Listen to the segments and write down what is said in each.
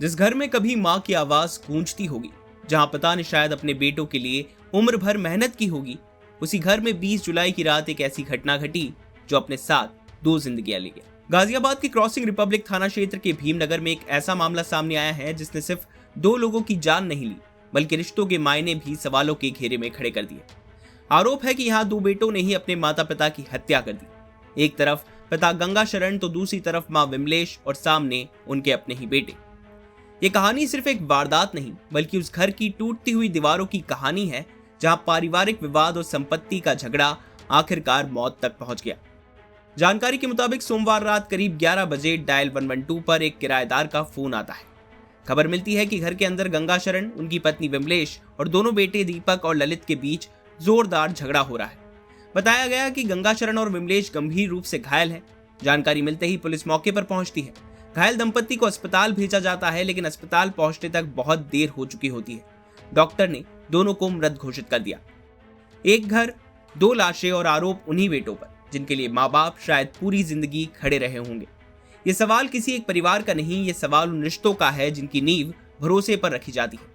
जिस घर में कभी माँ की आवाज गूंजती होगी, जहां पिता ने शायद अपने बेटों के लिए उम्र भर मेहनत की होगी, उसी घर में 20 जुलाई की रात एक ऐसी घटना घटी जो अपने साथ 2 जिंदगियां ले गया। गाजियाबाद के क्रॉसिंग रिपब्लिक थाना क्षेत्र के भीमनगर में एक ऐसा मामला सामने आया है जिसने सिर्फ 2 लोगों की जान नहीं ली, बल्कि रिश्तों के मायने भी सवालों के घेरे में खड़े कर दिए। आरोप है कि यहाँ 2 बेटों ने ही अपने माता पिता की हत्या कर दी। एक तरफ पिता गंगा शरण तो दूसरी तरफ माँ विमलेश और सामने उनके अपने ही बेटे। ये कहानी सिर्फ एक वारदात नहीं, बल्कि उस घर की टूटती हुई दीवारों की कहानी है जहां पारिवारिक विवाद और संपत्ति का झगड़ा आखिरकार मौत तक पहुंच गया। जानकारी के मुताबिक सोमवार रात करीब 11 बजे डायल 112 पर एक किराएदार का फोन आता है। खबर मिलती है कि घर के अंदर गंगा शरण, उनकी पत्नी विमलेश और दोनों बेटे दीपक और ललित के बीच जोरदार झगड़ा हो रहा है। बताया गया कि गंगा शरण और विमलेश गंभीर रूप से घायल हैं। जानकारी मिलते ही पुलिस मौके पर पहुंचती है। घायल दंपत्ति को अस्पताल भेजा जाता है, लेकिन अस्पताल पहुंचने तक बहुत देर हो चुकी होती है। डॉक्टर ने दोनों को मृत घोषित कर दिया। एक घर, 2 लाशें और आरोप उन्हीं बेटों पर, जिनके लिए माँ बाप शायद पूरी जिंदगी खड़े रहे होंगे। ये सवाल किसी एक परिवार का नहीं, ये सवाल उन रिश्तों का है जिनकी नींव भरोसे पर रखी जाती है।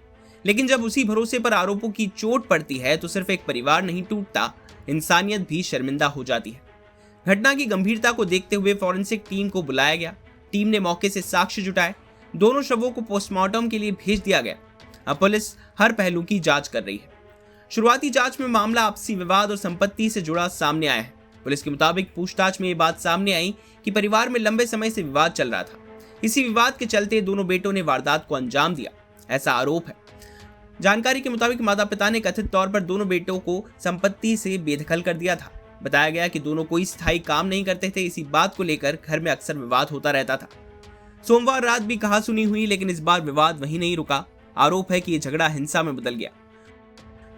लेकिन जब उसी भरोसे पर आरोपों की चोट पड़ती है तो सिर्फ एक परिवार नहीं टूटता, इंसानियत भी शर्मिंदा हो जाती है। घटना की गंभीरता को देखते हुए फॉरेंसिक टीम को बुलाया गया। टीम ने मौके से साक्ष्य जुटाए। दोनों शवों को पोस्टमार्टम के लिए भेज दिया गया। अब पुलिस हर पहलू की जांच कर रही है। शुरुआती जांच में मामला आपसी विवाद और संपत्ति से जुड़ा सामने आया है। पुलिस के मुताबिक पूछताछ में ये बात सामने आई कि परिवार में लंबे समय से विवाद चल रहा था। इसी विवाद के चलते दोनों बेटों ने वारदात को अंजाम दिया, ऐसा आरोप है। जानकारी के मुताबिक माता पिता ने कथित तौर पर दोनों बेटों को संपत्ति से बेदखल कर दिया था। बताया गया कि दोनों कोई स्थायी काम नहीं करते थे। इसी बात को लेकर घर में अक्सर विवाद होता रहता था। सोमवार रात भी कहासुनी हुई, लेकिन इस बार विवाद वहीं नहीं रुका। आरोप है कि यह झगड़ा हिंसा में बदल गया।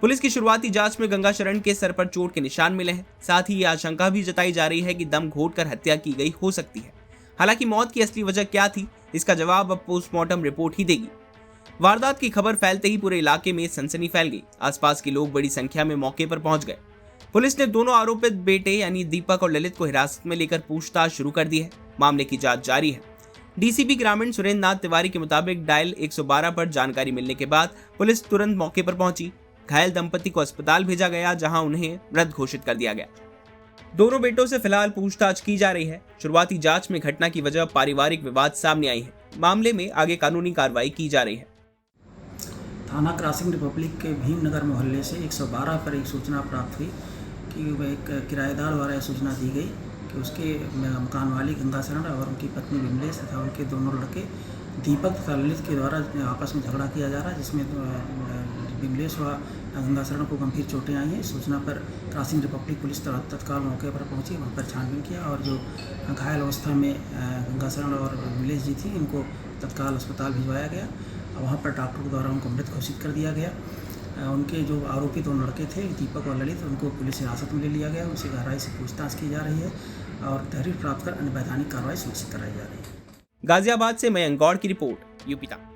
पुलिस की शुरुआती जांच में गंगा शरण के सर पर चोट के निशान मिले हैं। साथ ही ये आशंका भी जताई जा रही है कि दम घोटकर हत्या की गई हो सकती है। हालांकि मौत की असली वजह क्या थी, इसका जवाब अब पोस्टमार्टम रिपोर्ट ही देगी। वारदात की खबर फैलते ही पूरे इलाके में सनसनी फैल गई। आसपास के लोग बड़ी संख्या में मौके पर पहुंच गए। पुलिस ने दोनों आरोपित बेटे यानी दीपक और ललित को हिरासत में लेकर पूछताछ शुरू कर दी है। मामले की जांच जारी है। डीसीपी ग्रामीण सुरेंद्र नाथ तिवारी के मुताबिक डायल 112 पर जानकारी मिलने के बाद पुलिस तुरंत मौके पर पहुंची। घायल दंपति को अस्पताल भेजा गया, जहां उन्हें मृत घोषित कर दिया गया। दोनों बेटों से फिलहाल पूछताछ की जा रही है। शुरुआती जांच में घटना की वजह पारिवारिक विवाद सामने आई है। मामले में आगे कानूनी कार्रवाई की जा रही है। थाना क्रॉसिंग रिपब्लिक के भीमनगर मोहल्ले से 112 पर एक सूचना प्राप्त हुई कि एक किराएदार द्वारा यह सूचना दी गई कि उसके मकान वाली गंगा शरण और उनकी पत्नी विमलेश तथा उनके दोनों लड़के दीपक तथा ललित के द्वारा आपस में झगड़ा किया जा रहा है, जिसमें विमलेश व गंगा शरण को गंभीर चोटें आई हैं। सूचना पर क्रॉसिंग रिपब्लिक पुलिस तत्काल मौके पर पहुंची, वहां पर छानबीन किया और जो घायल अवस्था में गंगा शरण और विमलेश जी थी, इनको तत्काल अस्पताल भिजवाया गया। वहाँ पर डॉक्टर के द्वारा उनको मृत घोषित कर दिया गया। उनके जो आरोपी 2 लड़के थे, दीपक और ललित, उनको पुलिस हिरासत में ले लिया गया। उनसे गहराई से पूछताछ की जा रही है और तहरीर प्राप्त कर अन्य वैधानिक कार्रवाई सुनिश्चित कराई जा रही है। गाजियाबाद से मयंक गौड़ की रिपोर्ट, यूपी तक।